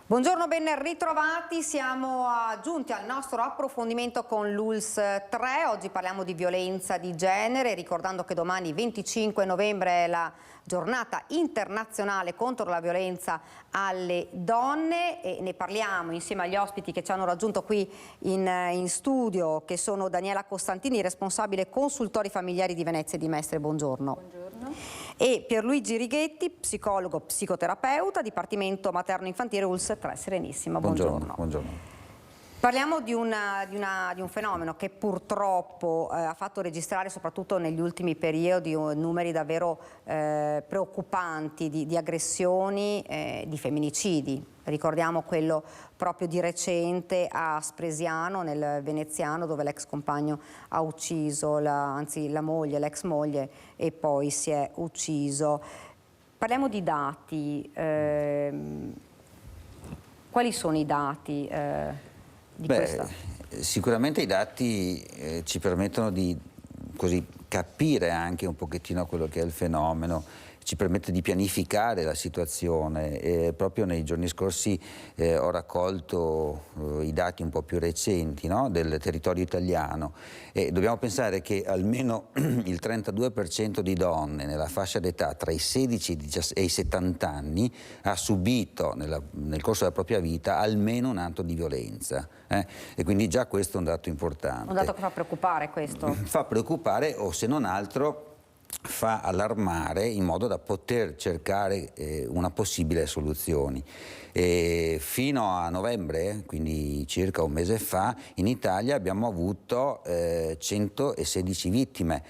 Buongiorno, ben ritrovati. Siamo giunti al nostro approfondimento con l'ULSS 3. Oggi parliamo di violenza di genere, ricordando che domani 25 novembre è la giornata internazionale contro la violenza alle donne e ne parliamo insieme agli ospiti che ci hanno raggiunto qui in studio, che sono Daniela Costantini, responsabile consultori familiari di Venezia e di Mestre. Buongiorno. Buongiorno. E Pierluigi Righetti, psicologo, psicoterapeuta, Dipartimento Materno-Infantile ULSS 3. Serenissima, buongiorno. Buongiorno. Parliamo di un fenomeno che purtroppo ha fatto registrare soprattutto negli ultimi periodi numeri davvero preoccupanti di aggressioni, di femminicidi. Ricordiamo quello proprio di recente a Spresiano, nel Veneziano, dove l'ex compagno ha ucciso, la moglie, l'ex moglie, e poi si è ucciso. Parliamo di dati. Quali sono i dati? Sicuramente i dati ci permettono di capire anche un pochettino quello che è il fenomeno, ci permette di pianificare la situazione e proprio nei giorni scorsi ho raccolto i dati un po' più recenti, no? Del territorio italiano, e dobbiamo pensare che almeno il 32% di donne nella fascia d'età tra i 16 e i 70 anni ha subito nel corso della propria vita almeno un atto di violenza. E quindi già questo è un dato importante. Un dato che fa preoccupare questo? Fa preoccupare, o se non altro fa allarmare, in modo da poter cercare una possibile soluzione. Fino a novembre, quindi circa un mese fa, in Italia abbiamo avuto 116 vittime.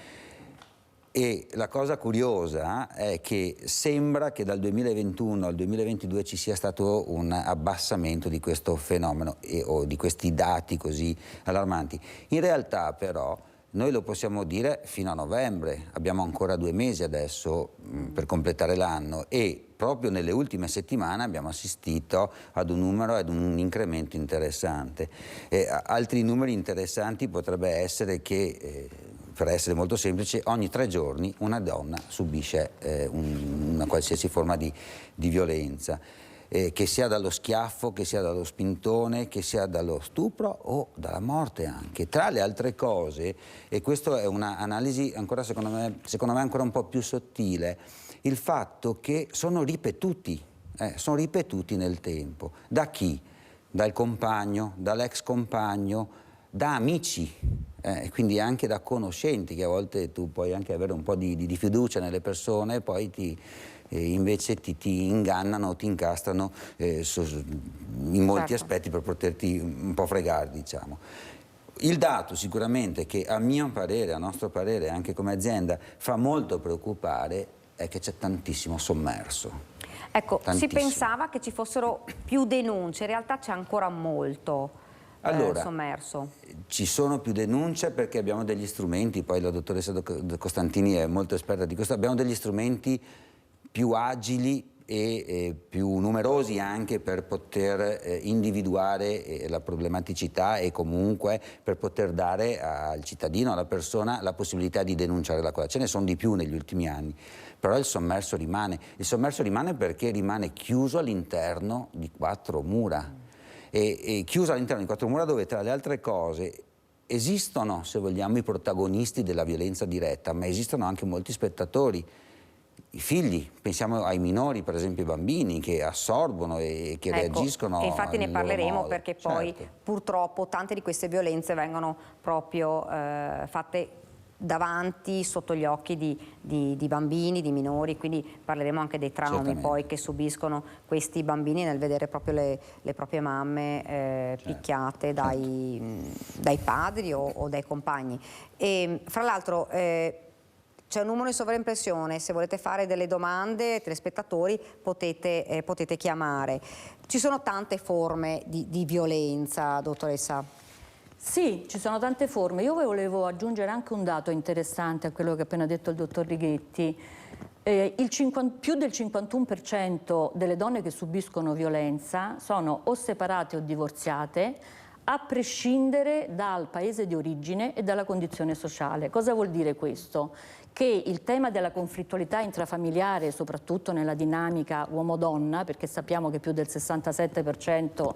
E la cosa curiosa è che sembra che dal 2021 al 2022 ci sia stato un abbassamento di questo fenomeno o di questi dati così allarmanti. In realtà però noi lo possiamo dire fino a novembre, abbiamo ancora 2 mesi adesso per completare l'anno, e proprio nelle ultime settimane abbiamo assistito ad un numero, ad un incremento interessante. Altri numeri interessanti potrebbe essere che, per essere molto semplice, ogni 3 giorni una donna subisce una qualsiasi forma di violenza. Che sia dallo schiaffo, che sia dallo spintone, che sia dallo stupro o dalla morte anche. Tra le altre cose, e questa è un'analisi ancora secondo me ancora un po' più sottile, il fatto che sono ripetuti nel tempo. Da chi? Dal compagno, dall'ex compagno, da amici, quindi anche da conoscenti, che a volte tu puoi anche avere un po' di fiducia nelle persone e poi invece ti ingannano, ti incastrano in molti aspetti per poterti un po' fregare, diciamo. Il dato sicuramente che a mio parere, a nostro parere, anche come azienda, fa molto preoccupare è che c'è tantissimo sommerso. Ecco, tantissimo. Si pensava che ci fossero più denunce, in realtà c'è ancora molto sommerso. Ci sono più denunce perché abbiamo degli strumenti, poi la dottoressa Costantini è molto esperta di questo, abbiamo degli strumenti più agili e più numerosi anche per poter individuare la problematicità e comunque per poter dare al cittadino, alla persona, la possibilità di denunciare la cosa. Ce ne sono di più negli ultimi anni, però il sommerso rimane. Il sommerso rimane perché rimane chiuso all'interno di 4 mura. E chiuso all'interno di 4 mura dove, tra le altre cose, esistono, se vogliamo, i protagonisti della violenza diretta, ma esistono anche molti spettatori. I figli, pensiamo ai minori, per esempio i bambini, che assorbono e che reagiscono. E infatti ne parleremo perché poi certo. Purtroppo tante di queste violenze vengono proprio fatte davanti, sotto gli occhi di bambini, di minori, quindi parleremo anche dei traumi poi che subiscono questi bambini nel vedere proprio le proprie mamme picchiate dai padri o dai compagni. E fra l'altro c'è un numero in sovraimpressione, se volete fare delle domande, telespettatori, potete chiamare. Ci sono tante forme di violenza, dottoressa? Sì, ci sono tante forme. Io volevo aggiungere anche un dato interessante a quello che ha appena detto il dottor Righetti. Più del 51% delle donne che subiscono violenza sono o separate o divorziate, a prescindere dal paese di origine e dalla condizione sociale. Cosa vuol dire questo? che il tema della conflittualità intrafamiliare, soprattutto nella dinamica uomo-donna, perché sappiamo che più del 67%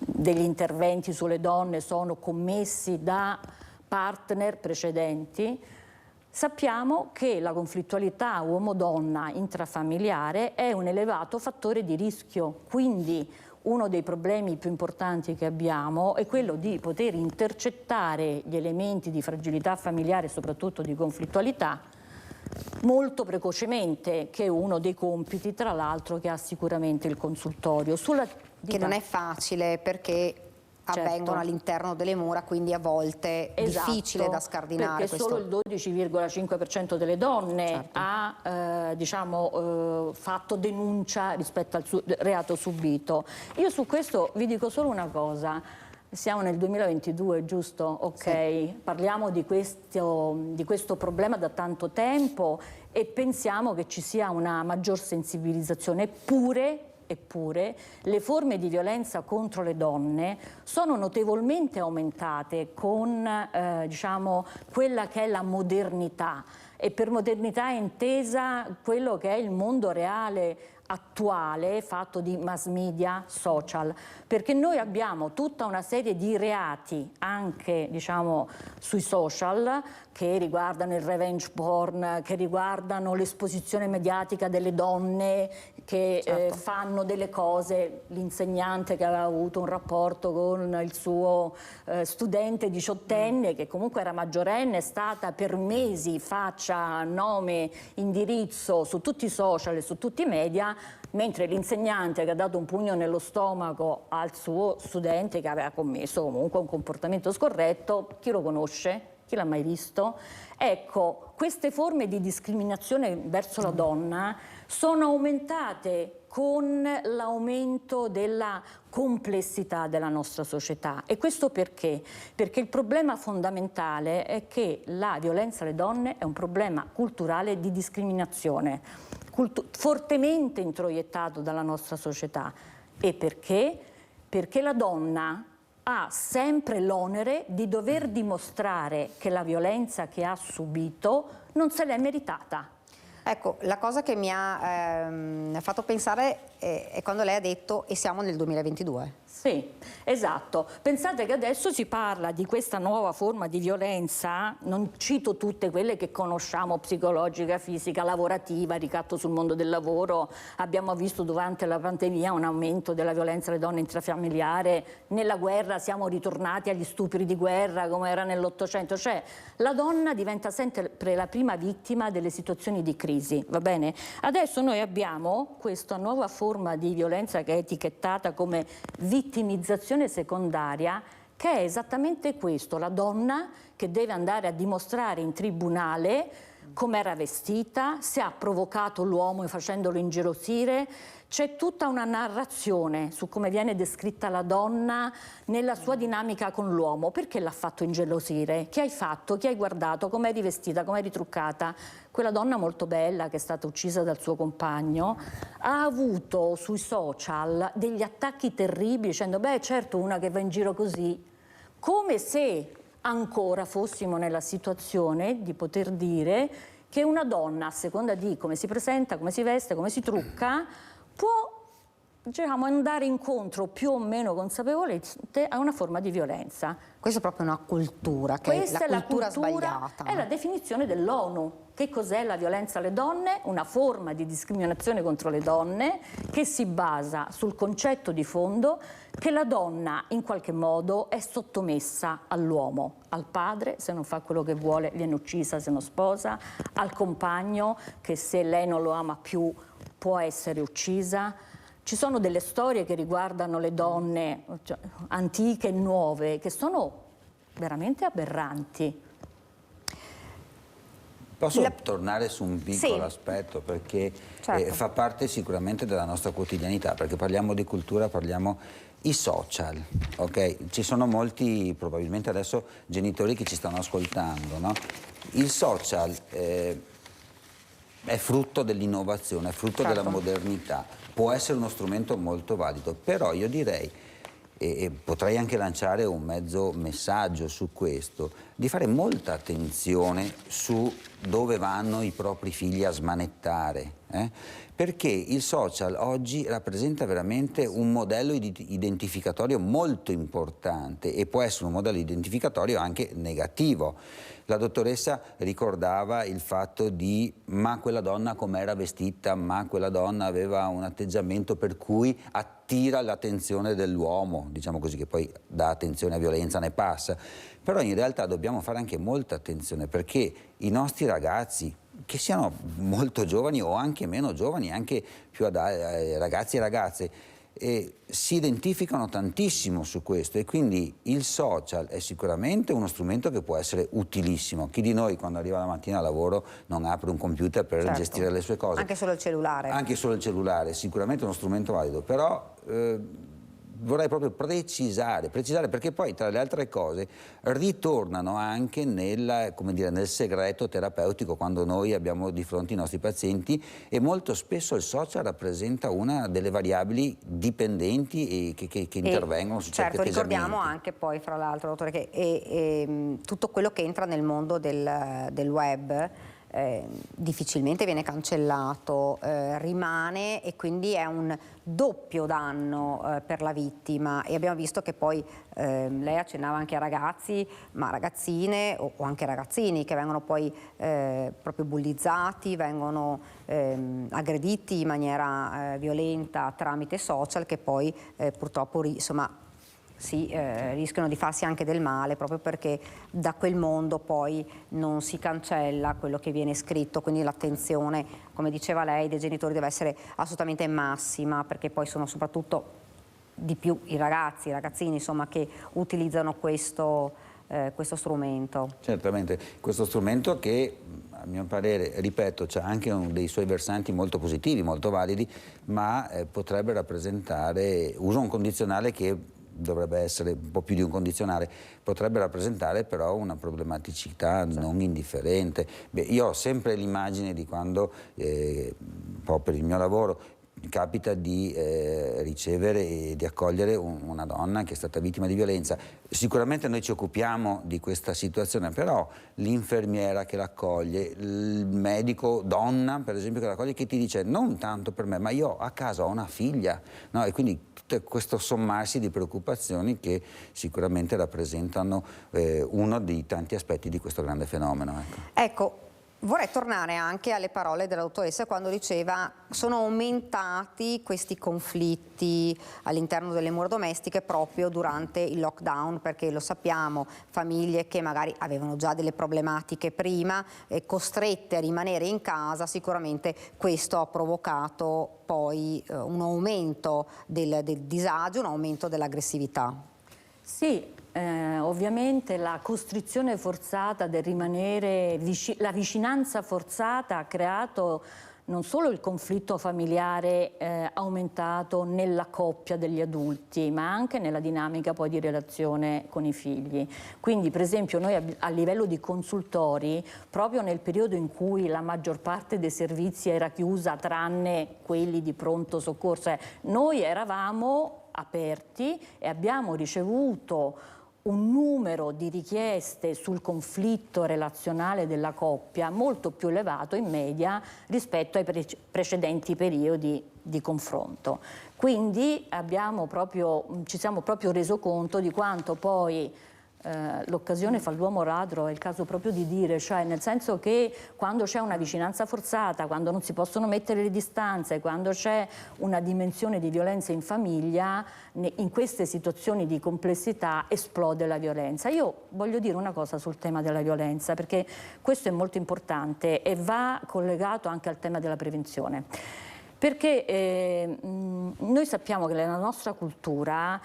degli interventi sulle donne sono commessi da partner precedenti, sappiamo che la conflittualità uomo-donna intrafamiliare è un elevato fattore di rischio, quindi uno dei problemi più importanti che abbiamo è quello di poter intercettare gli elementi di fragilità familiare e soprattutto di conflittualità molto precocemente, che è uno dei compiti, tra l'altro, che ha sicuramente il consultorio. Che non è facile perché avvengono all'interno delle mura, quindi a volte è difficile da scardinare. Perché solo il 12,5% delle donne ha fatto denuncia rispetto al reato subito. Io su questo vi dico solo una cosa. Siamo nel 2022, giusto? Ok, sì. Parliamo di questo problema da tanto tempo e pensiamo che ci sia una maggior sensibilizzazione. Eppure le forme di violenza contro le donne sono notevolmente aumentate con quella che è la modernità, e per modernità è intesa quello che è il mondo reale attuale, fatto di mass media, social, perché noi abbiamo tutta una serie di reati anche sui social che riguardano il revenge porn, che riguardano l'esposizione mediatica delle donne che fanno delle cose. L'insegnante che aveva avuto un rapporto con il suo studente diciottenne, che comunque era maggiorenne, è stata per mesi faccia, nome, indirizzo su tutti i social e su tutti i media, mentre l'insegnante che ha dato un pugno nello stomaco al suo studente che aveva commesso comunque un comportamento scorretto, chi lo conosce? Chi l'ha mai visto? Ecco, queste forme di discriminazione verso la donna sono aumentate con l'aumento della complessità della nostra società. E questo perché? Perché il problema fondamentale è che la violenza alle donne è un problema culturale di discriminazione, fortemente introiettato dalla nostra società. E perché? Perché la donna ha sempre l'onere di dover dimostrare che la violenza che ha subito non se l'è meritata. Ecco, la cosa che mi ha fatto pensare è quando lei ha detto "e siamo nel 2022". Sì, esatto. Pensate che adesso si parla di questa nuova forma di violenza, non cito tutte quelle che conosciamo, psicologica, fisica, lavorativa, ricatto sul mondo del lavoro. Abbiamo visto durante la pandemia un aumento della violenza alle donne intrafamiliare, nella guerra siamo ritornati agli stupri di guerra come era nell'Ottocento, cioè la donna diventa sempre la prima vittima delle situazioni di crisi, va bene? Adesso noi abbiamo questa nuova forma di violenza che è etichettata come vittimizzazione secondaria, che è esattamente questo, la donna che deve andare a dimostrare in tribunale come era vestita, se ha provocato l'uomo facendolo ingelosire. C'è tutta una narrazione su come viene descritta la donna nella sua dinamica con l'uomo. Perché l'ha fatto ingelosire? Che hai fatto? Chi hai guardato? Come eri vestita? Come eri truccata? Quella donna molto bella che è stata uccisa dal suo compagno ha avuto sui social degli attacchi terribili dicendo beh certo una che va in giro così, come se ancora fossimo nella situazione di poter dire che una donna, a seconda di come si presenta, come si veste, come si trucca, può andare incontro più o meno consapevolmente a una forma di violenza. Questa è proprio una cultura, che Questa è la cultura sbagliata. È la definizione dell'ONU. Che cos'è la violenza alle donne? Una forma di discriminazione contro le donne che si basa sul concetto di fondo che la donna in qualche modo è sottomessa all'uomo, al padre se non fa quello che vuole viene uccisa se non sposa, al compagno che se lei non lo ama più può essere uccisa. Ci sono delle storie che riguardano le donne antiche e nuove che sono veramente aberranti. Posso tornare su un piccolo aspetto perché fa parte sicuramente della nostra quotidianità, perché parliamo di cultura, parliamo i social, ok? Ci sono molti, probabilmente adesso, genitori che ci stanno ascoltando, no? Il social è frutto dell'innovazione, è frutto della modernità, può essere uno strumento molto valido, però io direi e potrei anche lanciare un mezzo messaggio su questo, di fare molta attenzione su dove vanno i propri figli a smanettare, perché il social oggi rappresenta veramente un modello identificatorio molto importante e può essere un modello identificatorio anche negativo. La dottoressa ricordava il fatto di ma quella donna com'era vestita, ma quella donna aveva un atteggiamento per cui attira l'attenzione dell'uomo, diciamo così, che poi da attenzione a violenza ne passa. Però in realtà dobbiamo fare anche molta attenzione, perché i nostri ragazzi, che siano molto giovani o anche meno giovani, anche più ragazzi e ragazze, si identificano tantissimo su questo, e quindi il social è sicuramente uno strumento che può essere utilissimo. Chi di noi quando arriva la mattina al lavoro non apre un computer per gestire le sue cose? Anche solo il cellulare. Anche solo il cellulare, sicuramente è uno strumento valido, però vorrei proprio precisare, perché poi tra le altre cose ritornano anche nel segreto terapeutico, quando noi abbiamo di fronte i nostri pazienti, e molto spesso il social rappresenta una delle variabili dipendenti che intervengono su certi atteggiamenti. Ricordiamo anche poi, fra l'altro, dottore, che tutto quello che entra nel mondo del web difficilmente viene cancellato, rimane, e quindi è un doppio danno per la vittima. E abbiamo visto che poi lei accennava anche a ragazzi, ma ragazzine o anche ragazzini che vengono poi proprio bullizzati, vengono aggrediti in maniera violenta tramite social, che poi purtroppo rischiano di farsi anche del male, proprio perché da quel mondo poi non si cancella quello che viene scritto. Quindi l'attenzione, come diceva lei, dei genitori deve essere assolutamente massima, perché poi sono soprattutto di più i ragazzini, insomma, che utilizzano questo strumento. Certamente, questo strumento che a mio parere, ripeto, c'è anche dei suoi versanti molto positivi, molto validi, ma potrebbe rappresentare, uso un condizionale che dovrebbe essere un po' più di un condizionale, potrebbe rappresentare però una problematicità non indifferente. Io ho sempre l'immagine di quando, un po' per il mio lavoro, capita di ricevere e di accogliere una donna che è stata vittima di violenza. Sicuramente noi ci occupiamo di questa situazione, però l'infermiera che l'accoglie, il medico donna per esempio che l'accoglie, che ti dice non tanto per me, ma io a casa ho una figlia, no? E quindi tutto questo sommarsi di preoccupazioni che sicuramente rappresentano uno dei tanti aspetti di questo grande fenomeno. Ecco. Vorrei tornare anche alle parole della dottoressa quando diceva sono aumentati questi conflitti all'interno delle mura domestiche proprio durante il lockdown, perché lo sappiamo, famiglie che magari avevano già delle problematiche prima, costrette a rimanere in casa, sicuramente questo ha provocato poi un aumento del disagio, un aumento dell'aggressività. Sì. Ovviamente la costrizione forzata del rimanere, la vicinanza forzata ha creato non solo il conflitto familiare aumentato nella coppia degli adulti, ma anche nella dinamica poi di relazione con i figli. Quindi per esempio noi a livello di consultori, proprio nel periodo in cui la maggior parte dei servizi era chiusa tranne quelli di pronto soccorso, noi eravamo aperti e abbiamo ricevuto un numero di richieste sul conflitto relazionale della coppia molto più elevato in media rispetto ai precedenti periodi di confronto. Quindi ci siamo proprio reso conto di quanto poi l'occasione fa l'uomo ladro, è il caso proprio di dire, cioè nel senso che quando c'è una vicinanza forzata, quando non si possono mettere le distanze, quando c'è una dimensione di violenza in famiglia, in queste situazioni di complessità esplode la violenza. Io voglio dire una cosa sul tema della violenza, perché questo è molto importante e va collegato anche al tema della prevenzione. Perché noi sappiamo che nella nostra cultura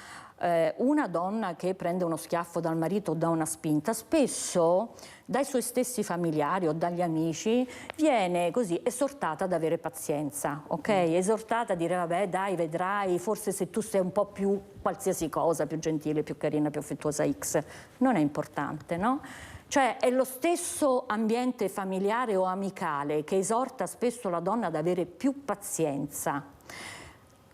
una donna che prende uno schiaffo dal marito o da una spinta, spesso dai suoi stessi familiari o dagli amici viene così esortata ad avere pazienza, ok? Esortata a dire vabbè dai, vedrai, forse se tu sei un po' più qualsiasi cosa, più gentile, più carina, più affettuosa X, non è importante, no? Cioè è lo stesso ambiente familiare o amicale che esorta spesso la donna ad avere più pazienza.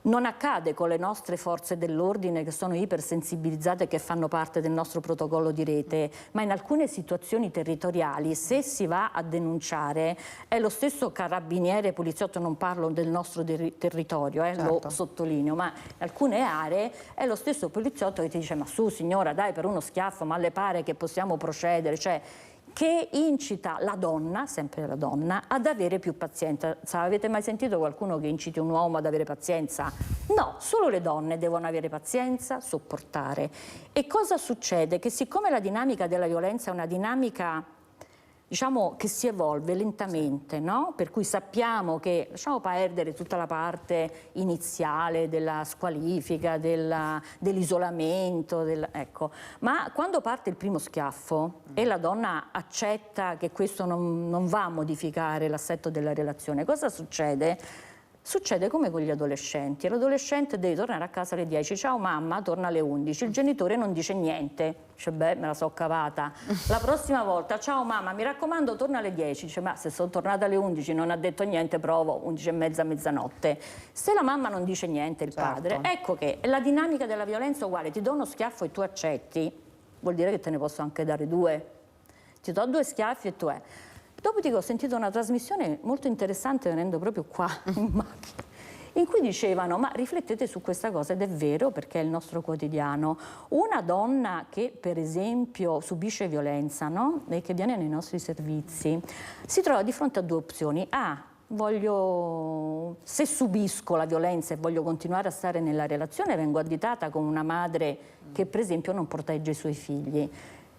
Non accade con le nostre forze dell'ordine che sono ipersensibilizzate e che fanno parte del nostro protocollo di rete, ma in alcune situazioni territoriali, se si va a denunciare, è lo stesso carabiniere, poliziotto, non parlo del nostro territorio, certo, lo sottolineo, ma in alcune aree è lo stesso poliziotto che ti dice: ma su signora, dai, per uno schiaffo, ma le pare che possiamo procedere? Cioè, che incita la donna, sempre la donna, ad avere più pazienza. Avete mai sentito qualcuno che inciti un uomo ad avere pazienza? No, solo le donne devono avere pazienza, sopportare. E cosa succede? Che siccome la dinamica della violenza è una dinamica, diciamo, che si evolve lentamente, no? Per cui sappiamo che, lasciamo perdere tutta la parte iniziale della squalifica, dell'isolamento, ecco. Ma quando parte il primo schiaffo e la donna accetta che questo non va a modificare l'assetto della relazione, cosa succede? Succede come con gli adolescenti. L'adolescente deve tornare a casa alle 10, ciao mamma, torna alle 11, il genitore non dice niente, dice beh, me la so cavata. La prossima volta, ciao mamma, mi raccomando, torna alle 10, dice ma se sono tornata alle 11 non ha detto niente, provo 11 e mezza, mezzanotte. Se la mamma non dice niente, il padre, ecco che la dinamica della violenza è uguale, ti do uno schiaffo e tu accetti, vuol dire che te ne posso anche dare 2. Ti do 2 schiaffi e tu è. Dopodiché ho sentito una trasmissione molto interessante venendo proprio qua in macchina, in cui dicevano, ma riflettete su questa cosa, ed è vero perché è il nostro quotidiano. Una donna che per esempio subisce violenza, no? E che viene nei nostri servizi, si trova di fronte a 2 opzioni. Se subisco la violenza e voglio continuare a stare nella relazione, vengo additata con una madre che per esempio non protegge i suoi figli.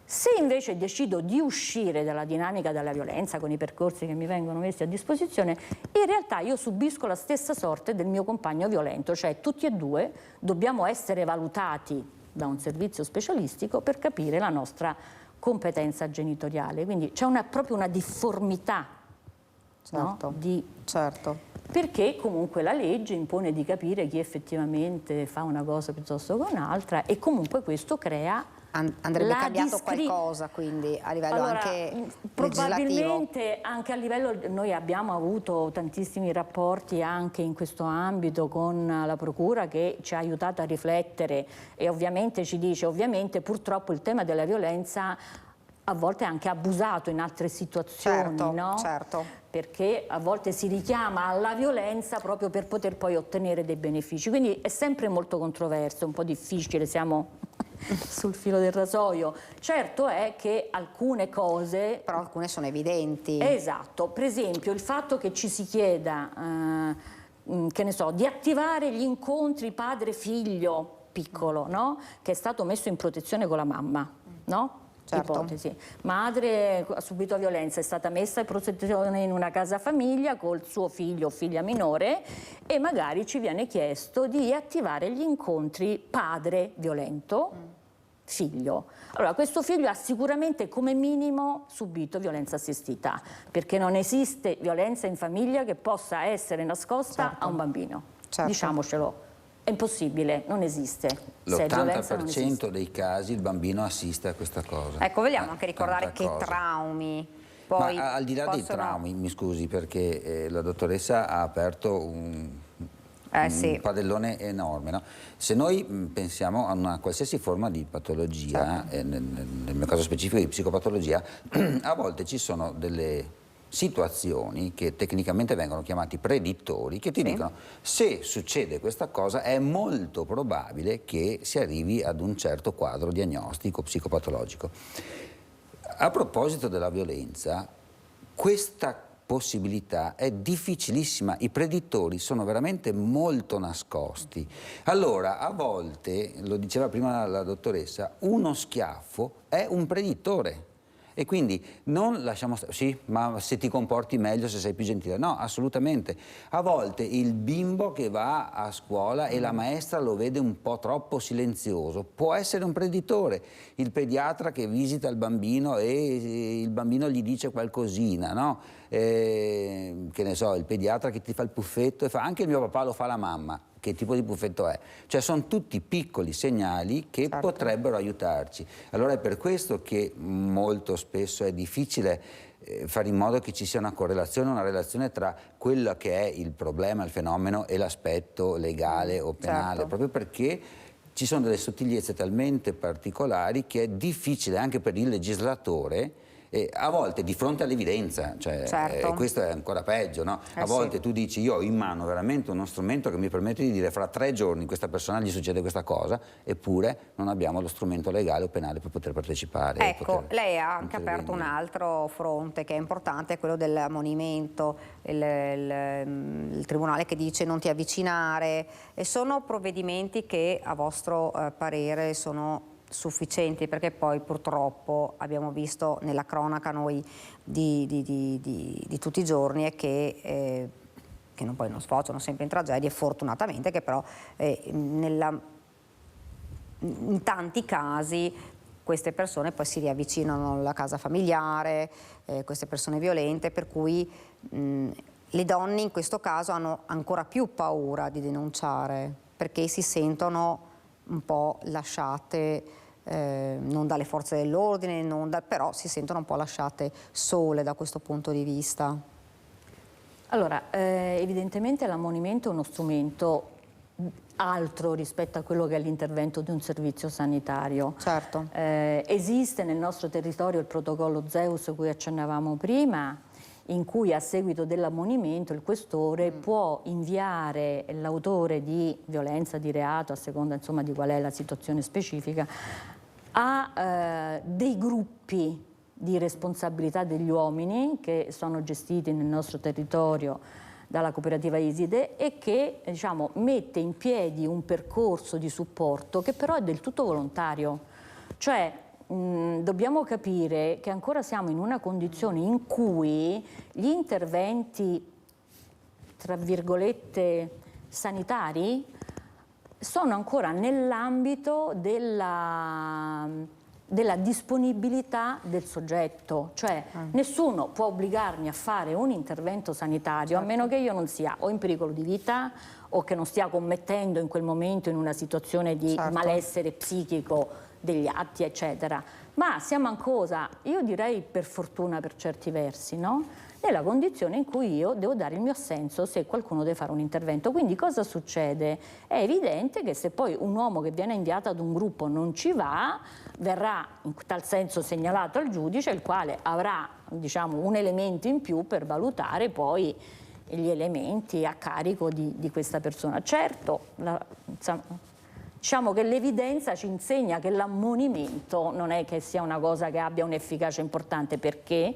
Se invece decido di uscire dalla dinamica della violenza con i percorsi che mi vengono messi a disposizione, in realtà io subisco la stessa sorte del mio compagno violento, cioè tutti e 2 dobbiamo essere valutati da un servizio specialistico per capire la nostra competenza genitoriale. Quindi c'è proprio una difformità, certo, no? Certo. Perché comunque la legge impone di capire chi effettivamente fa una cosa piuttosto che un'altra, e comunque questo crea andrebbe cambiato qualcosa, quindi a livello anche probabilmente legislativo. Anche a livello, noi abbiamo avuto tantissimi rapporti anche in questo ambito con la Procura, che ci ha aiutato a riflettere e ovviamente ci dice, ovviamente purtroppo il tema della violenza a volte è anche abusato in altre situazioni, certo, no? Certo. Perché a volte si richiama alla violenza proprio per poter poi ottenere dei benefici, quindi è sempre molto controverso, un po' difficile, siamo sul filo del rasoio. Certo è che alcune cose... Però alcune sono evidenti. Esatto, per esempio il fatto che ci si chieda, che ne so, di attivare gli incontri padre-figlio piccolo, no? Che è stato messo in protezione con la mamma, no? Certo. Ipotesi. Madre ha subito violenza, è stata messa in protezione in una casa famiglia col suo figlio o figlia minore, e magari ci viene chiesto di attivare gli incontri padre violento, figlio. Allora, questo figlio ha sicuramente come minimo subito violenza assistita, perché non esiste violenza in famiglia che possa essere nascosta a un bambino. Certo. Diciamocelo. È impossibile, non esiste. L'80% dei casi il bambino assiste a questa cosa. Ecco, vogliamo anche ricordare che traumi poi al di là dei traumi, mi scusi, perché la dottoressa ha aperto un padellone enorme, no? Se noi pensiamo a una qualsiasi forma di patologia, certo, nel mio caso specifico di psicopatologia, a volte ci sono delle situazioni che tecnicamente vengono chiamati predittori, che ti dicono se succede questa cosa è molto probabile che si arrivi ad un certo quadro diagnostico psicopatologico. A proposito della violenza, questa possibilità è difficilissima, i predittori sono veramente molto nascosti. Allora, a volte, lo diceva prima la dottoressa, uno schiaffo è un predittore. E quindi non lasciamo stare, sì, ma se ti comporti meglio, se sei più gentile. No, assolutamente. A volte il bimbo che va a scuola e la maestra lo vede un po' troppo silenzioso può essere un preditore. Il pediatra che visita il bambino e il bambino gli dice qualcosina, no? Che ne so, il pediatra che ti fa il puffetto e fa anche il mio papà lo fa la mamma. che tipo di buffetto è. Cioè sono tutti piccoli segnali che potrebbero aiutarci. Allora è per questo che molto spesso è difficile fare in modo che ci sia una correlazione, una relazione tra quello che è il problema, il fenomeno e l'aspetto legale o penale, proprio perché ci sono delle sottigliezze talmente particolari che è difficile anche per il legislatore, a volte di fronte all'evidenza, cioè, questo è ancora peggio, no? A volte tu dici io ho in mano veramente uno strumento che mi permette di dire fra 3 giorni questa persona gli succede questa cosa, eppure non abbiamo lo strumento legale o penale per poter partecipare. Ecco, lei ha anche aperto un altro fronte che è importante, quello dell'ammonimento, il tribunale che dice non ti avvicinare, e sono provvedimenti che a vostro parere sono sufficienti, perché poi purtroppo abbiamo visto nella cronaca noi di tutti i giorni che poi non sfociano sempre in tragedie, fortunatamente, che però in tanti casi queste persone poi si riavvicinano alla casa familiare, queste persone violente, per cui le donne in questo caso hanno ancora più paura di denunciare, perché si sentono un po' lasciate, non dalle forze dell'ordine, però si sentono un po' lasciate sole da questo punto di vista. Allora, evidentemente l'ammonimento è uno strumento altro rispetto a quello che è l'intervento di un servizio sanitario. Certo. Esiste nel nostro territorio il protocollo Zeus cui accennavamo prima, in cui a seguito dell'ammonimento il questore può inviare l'autore di violenza, di reato, a seconda insomma di qual è la situazione specifica, a dei gruppi di responsabilità degli uomini che sono gestiti nel nostro territorio dalla cooperativa Iside, e che diciamo mette in piedi un percorso di supporto che però è del tutto volontario. Cioè dobbiamo capire che ancora siamo in una condizione in cui gli interventi, tra virgolette, sanitari sono ancora nell'ambito della disponibilità del soggetto, cioè nessuno può obbligarmi a fare un intervento sanitario a meno che io non sia o in pericolo di vita o che non stia commettendo in quel momento in una situazione di malessere psichico degli atti, eccetera. Ma siamo ancora, io direi per fortuna per certi versi, no? Nella condizione in cui io devo dare il mio assenso se qualcuno deve fare un intervento. Quindi cosa succede? È evidente che se poi un uomo che viene inviato ad un gruppo non ci va, verrà in tal senso segnalato al giudice, il quale avrà, diciamo, un elemento in più per valutare poi gli elementi a carico di questa persona. Certo, diciamo che l'evidenza ci insegna che l'ammonimento non è che sia una cosa che abbia un'efficacia importante. Perché?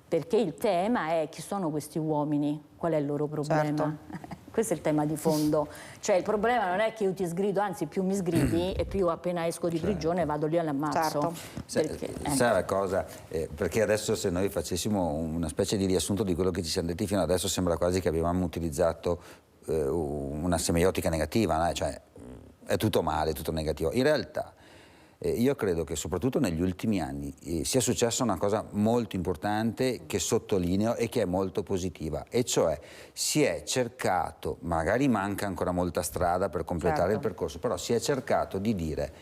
Perché il tema è chi sono questi uomini, qual è il loro problema. Questo è il tema di fondo. Cioè il problema non è che io ti sgrido, anzi più mi sgridi e più appena esco di prigione vado lì all'ammazzo. Sai la cosa, perché adesso se noi facessimo una specie di riassunto di quello che ci siamo detti fino adesso sembra quasi che avevamo utilizzato una semiotica negativa, no? Cioè è tutto male, è tutto negativo. In realtà io credo che soprattutto negli ultimi anni sia successa una cosa molto importante che sottolineo e che è molto positiva, e cioè si è cercato, magari manca ancora molta strada per completare il percorso, però si è cercato di dire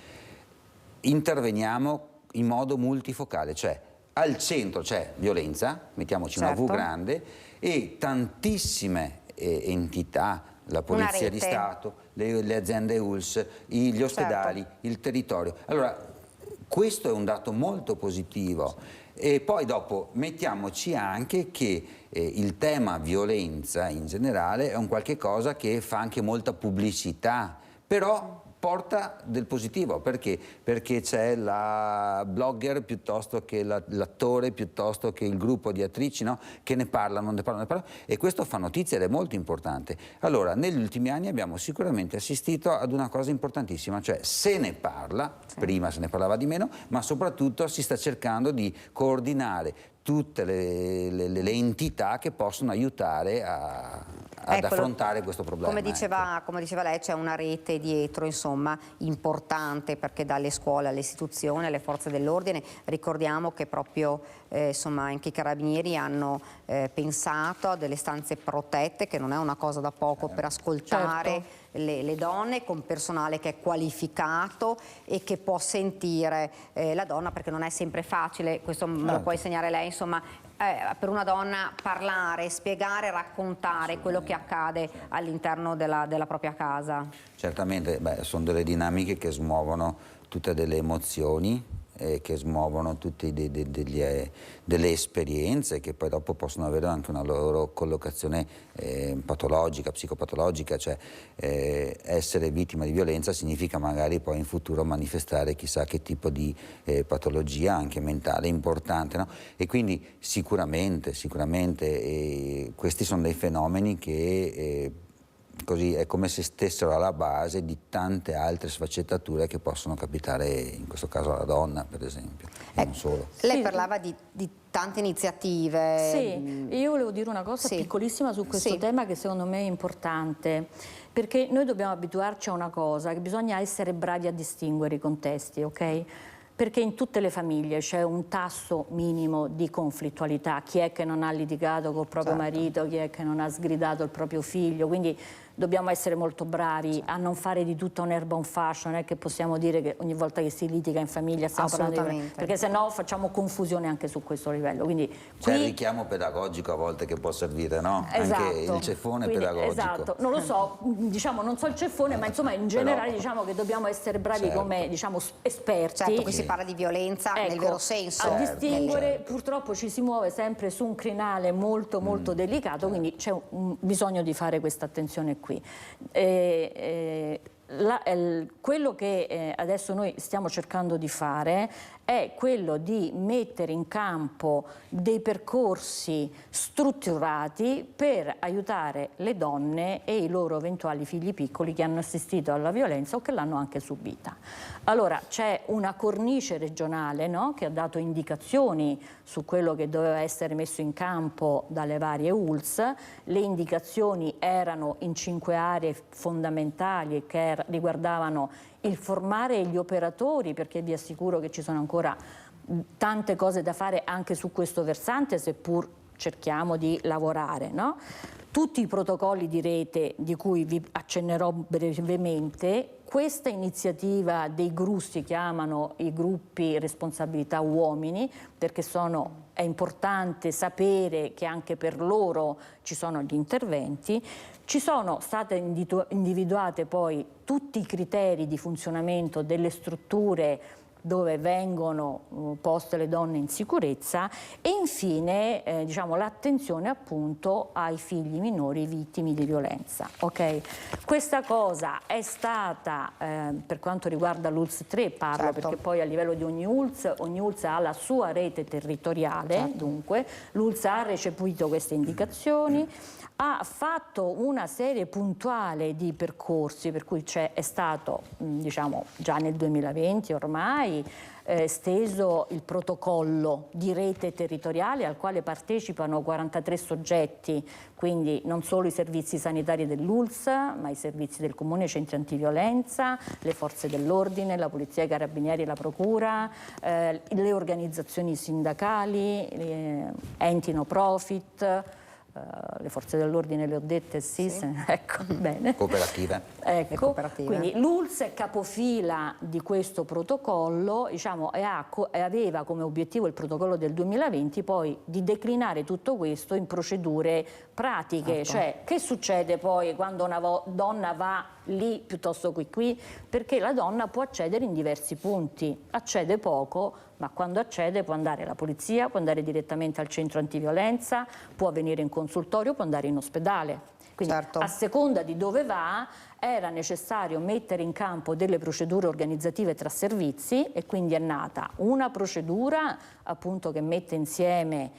interveniamo in modo multifocale, cioè al centro c'è violenza, mettiamoci una V grande, e tantissime entità, la Polizia di Stato, le aziende ULSS, gli ospedali, il territorio. Allora, questo è un dato molto positivo. E poi dopo mettiamoci anche che il tema violenza in generale è un qualche cosa che fa anche molta pubblicità, però porta del positivo. Perché? Perché c'è la blogger piuttosto che l'attore, piuttosto che il gruppo di attrici, no? Che ne parlano, e questo fa notizia ed è molto importante. Allora, negli ultimi anni abbiamo sicuramente assistito ad una cosa importantissima, cioè se ne parla, prima se ne parlava di meno, ma soprattutto si sta cercando di coordinare tutte le entità che possono aiutare ad affrontare questo problema. Come diceva lei, c'è una rete dietro, insomma, importante, perché dalle scuole alle istituzioni, alle forze dell'ordine, ricordiamo che proprio insomma, anche i carabinieri hanno pensato a delle stanze protette, che non è una cosa da poco, per ascoltare le donne con personale che è qualificato e che può sentire la donna, perché non è sempre facile, questo me lo può insegnare lei, insomma, per una donna parlare, spiegare, raccontare quello che accade all'interno della propria casa. Certamente, sono delle dinamiche che smuovono tutte delle emozioni, che smuovono tutte delle esperienze che poi dopo possono avere anche una loro collocazione patologica, psicopatologica, cioè essere vittima di violenza significa magari poi in futuro manifestare chissà che tipo di patologia anche mentale importante, no? E quindi sicuramente questi sono dei fenomeni che così è come se stessero alla base di tante altre sfaccettature che possono capitare, in questo caso alla donna per esempio, e non solo. Lei parlava di tante iniziative. Sì, io volevo dire una cosa piccolissima su questo tema che secondo me è importante, perché noi dobbiamo abituarci a una cosa, che bisogna essere bravi a distinguere i contesti, ok? Perché in tutte le famiglie c'è un tasso minimo di conflittualità, chi è che non ha litigato col proprio marito, chi è che non ha sgridato il proprio figlio, quindi dobbiamo essere molto bravi a non fare di tutta un'erba un fascio, non è che possiamo dire che ogni volta che si litiga in famiglia stiamo parlando di... perché sennò facciamo confusione anche su questo livello. Quindi c'è il richiamo pedagogico a volte che può servire, no? Esatto. Anche il ceffone pedagogico. Esatto, non lo so, diciamo, non so il ceffone, ma insomma in generale diciamo che dobbiamo essere bravi come diciamo esperti. Certo, qui si parla di violenza nel vero senso. A distinguere, purtroppo ci si muove sempre su un crinale molto delicato, quindi c'è bisogno di fare questa attenzione qui. Quello che adesso noi stiamo cercando di fare è quello di mettere in campo dei percorsi strutturati per aiutare le donne e i loro eventuali figli piccoli che hanno assistito alla violenza o che l'hanno anche subita. Allora c'è una cornice regionale, no, che ha dato indicazioni su quello che doveva essere messo in campo dalle varie ULSS. Le indicazioni erano in 5 aree fondamentali che riguardavano il formare gli operatori, perché vi assicuro che ci sono ancora tante cose da fare anche su questo versante, seppur cerchiamo di lavorare, no? Tutti i protocolli di rete di cui vi accennerò brevemente, questa iniziativa dei GRU si chiamano i gruppi responsabilità uomini, perché è importante sapere che anche per loro ci sono gli interventi. Ci sono state individuate poi tutti i criteri di funzionamento delle strutture dove vengono poste le donne in sicurezza e infine diciamo, l'attenzione appunto ai figli minori vittime di violenza. Okay? Questa cosa è stata, per quanto riguarda l'ULSS 3 parlo perché poi a livello di ogni ULSS ha la sua rete territoriale, dunque l'ULSS ha recepito queste indicazioni, ha fatto una serie puntuale di percorsi, per cui è stato, diciamo, già nel 2020 ormai steso il protocollo di rete territoriale al quale partecipano 43 soggetti, quindi non solo i servizi sanitari dell'ULSS, ma i servizi del Comune, i centri antiviolenza, le forze dell'ordine, la polizia, i carabinieri, la procura, le organizzazioni sindacali, enti no profit, le forze dell'ordine le ho dette, sì. Ecco, bene. Cooperative. Ecco, quindi l'ULSS è capofila di questo protocollo, diciamo, e aveva come obiettivo il protocollo del 2020 poi di declinare tutto questo in procedure pratiche, cioè che succede poi quando una donna va lì piuttosto che qui, perché la donna può accedere in diversi punti, accede poco, ma quando accede può andare alla polizia, può andare direttamente al centro antiviolenza, può venire in consultorio, può andare in ospedale. Quindi a seconda di dove va era necessario mettere in campo delle procedure organizzative tra servizi e quindi è nata una procedura appunto che mette insieme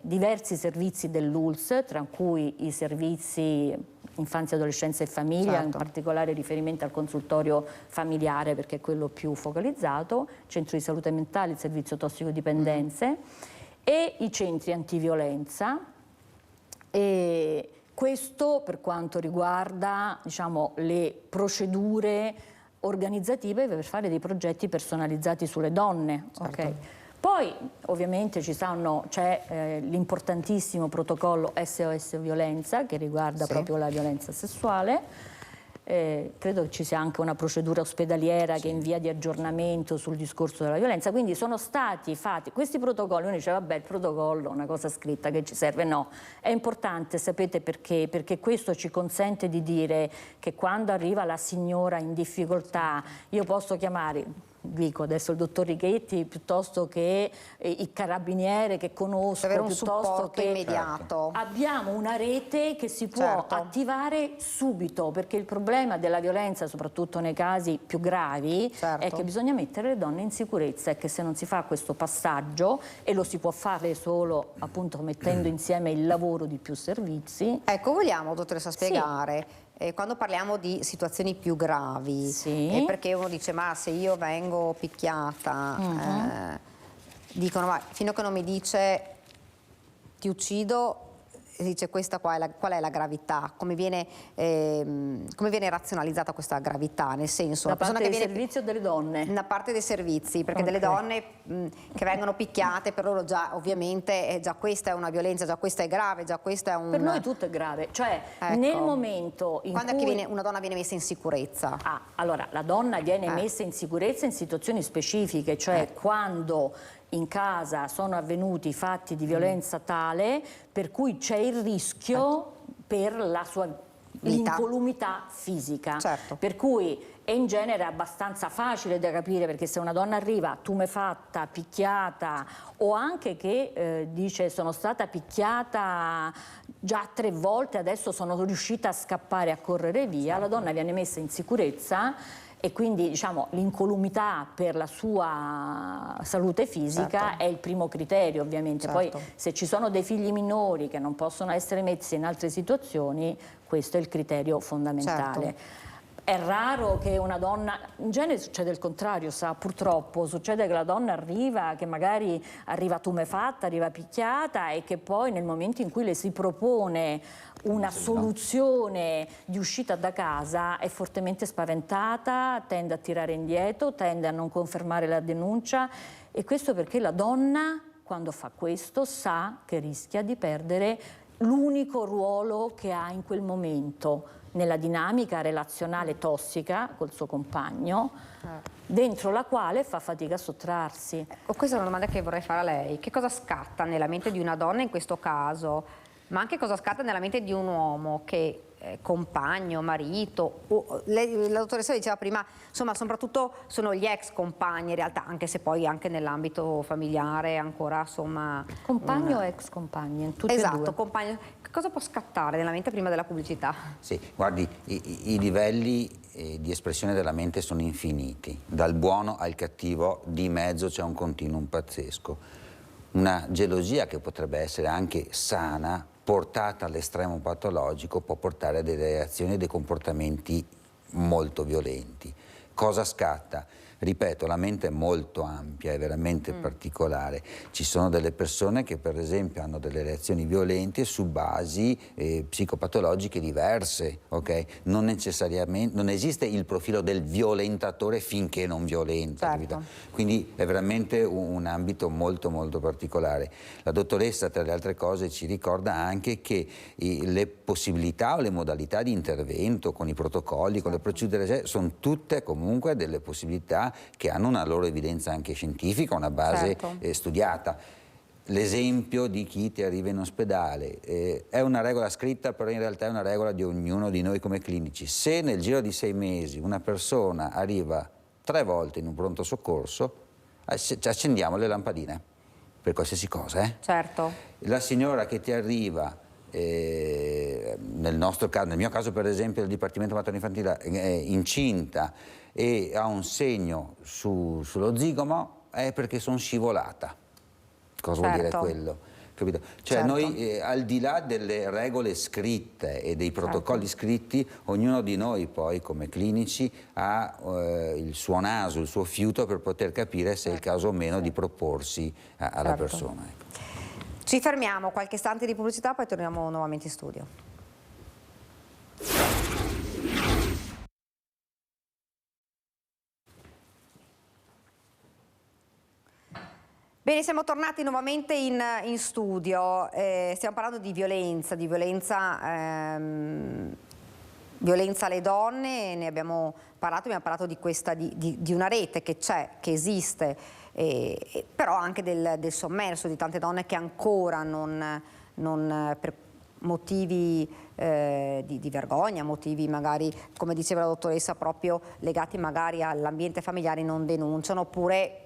diversi servizi dell'ULSS, tra cui i servizi infanzia, adolescenza e famiglia, in particolare riferimento al consultorio familiare perché è quello più focalizzato, centro di salute mentale, il servizio tossicodipendenze e i centri antiviolenza. E questo per quanto riguarda, diciamo, le procedure organizzative per fare dei progetti personalizzati sulle donne. Okay? Poi ovviamente c'è l'importantissimo protocollo SOS Violenza che riguarda proprio la violenza sessuale credo che ci sia anche una procedura ospedaliera che è in via di aggiornamento sul discorso della violenza, quindi sono stati fatti questi protocolli. Uno dice vabbè, il protocollo è una cosa scritta che ci serve, no, è importante, sapete perché? Perché questo ci consente di dire che quando arriva la signora in difficoltà io posso chiamare, dico adesso il dottor Righetti, piuttosto che il carabiniere che conosco, avere un piuttosto supporto che immediato. abbiamo una rete che si può Certo. attivare subito, perché il problema della violenza, soprattutto nei casi più gravi, Certo. è che bisogna mettere le donne in sicurezza, e che se non si fa questo passaggio, e lo si può fare solo appunto mettendo insieme il lavoro di più servizi. Ecco, vogliamo, dottoressa, spiegare, quando parliamo di situazioni più gravi, Sì. perché uno dice ma se io vengo picchiata, dicono ma fino a che non mi dice ti uccido, dice questa qua qual è la gravità, come viene razionalizzata questa gravità, nel senso Da una persona parte che del viene servizio delle donne. da parte dei servizi, perché delle Ok. donne che vengono picchiate, per loro già ovviamente già questa è una violenza, già questa è grave, già questa è un... Per noi tutto è grave, cioè Ecco. nel momento in Quando è cui... che una donna viene messa in sicurezza? Allora, la donna viene messa in sicurezza in situazioni specifiche, cioè quando in casa sono avvenuti fatti di violenza tale per cui c'è il rischio per la sua l'incolumità fisica. Certo. Per cui è in genere abbastanza facile da capire, perché se una donna arriva tumefatta, picchiata, o anche che dice sono stata picchiata già 3 volte, adesso sono riuscita a scappare, a correre via, la donna viene messa in sicurezza e quindi diciamo l'incolumità per la sua salute fisica Certo. è il primo criterio, ovviamente. Certo. Poi se ci sono dei figli minori che non possono essere messi in altre situazioni, questo è il criterio fondamentale. Certo. È raro che una donna, in genere succede il contrario, purtroppo succede che la donna arriva, che magari arriva tumefatta, arriva picchiata, e che poi nel momento in cui le si propone una soluzione di uscita da casa è fortemente spaventata, tende a tirare indietro, tende a non confermare la denuncia, e questo perché la donna, quando fa questo, sa che rischia di perdere l'unico ruolo che ha in quel momento nella dinamica relazionale tossica col suo compagno, dentro la quale fa fatica a sottrarsi. Questa è una domanda che vorrei fare a lei. Che cosa scatta nella mente di una donna in questo caso, ma anche cosa scatta nella mente di un uomo che compagno, marito, la dottoressa diceva prima, insomma soprattutto sono gli ex compagni in realtà, anche se poi anche nell'ambito familiare ancora insomma... Compagno o ex compagni, tutti e Esatto, due. compagno. Che cosa può scattare nella mente prima della pubblicità? Sì, guardi, i livelli di espressione della mente sono infiniti, dal buono al cattivo, di mezzo c'è un continuum pazzesco. Una gelosia che potrebbe essere anche sana, portata all'estremo patologico, può portare a delle reazioni e dei comportamenti molto violenti. Cosa scatta? Ripeto, la mente è molto ampia, è veramente particolare. Ci sono delle persone che per esempio hanno delle reazioni violente su basi psicopatologiche diverse, ok? Non necessariamente, non esiste il profilo del violentatore finché non violenta. Certo. Quindi è veramente un ambito molto molto particolare. La dottoressa, tra le altre cose, ci ricorda anche che le possibilità o le modalità di intervento con i protocolli, con le procedure, sono tutte comunque delle possibilità che hanno una loro evidenza anche scientifica, una base studiata. L'esempio di chi ti arriva in ospedale è una regola scritta, però in realtà è una regola di ognuno di noi come clinici. Se nel giro di 6 mesi una persona arriva 3 volte in un pronto soccorso, accendiamo le lampadine per qualsiasi cosa. Certo. La signora che ti arriva, nel nostro caso, nel mio caso per esempio del Dipartimento Materno Infantile, è incinta e ha un segno sullo zigomo, è perché sono scivolata. Cosa vuol dire quello? Capito? Cioè noi al di là delle regole scritte e dei protocolli scritti, ognuno di noi poi come clinici ha il suo naso, il suo fiuto per poter capire se è il caso o meno di proporsi alla persona. Ci fermiamo, qualche istante di pubblicità, poi torniamo nuovamente in studio. Bene, siamo tornati nuovamente in studio, stiamo parlando di violenza Violenza alle donne, ne abbiamo parlato di questa, di una rete che c'è, che esiste, però anche del sommerso di tante donne che ancora non per motivi di vergogna, motivi magari, come diceva la dottoressa, proprio legati magari all'ambiente familiare, non denunciano, oppure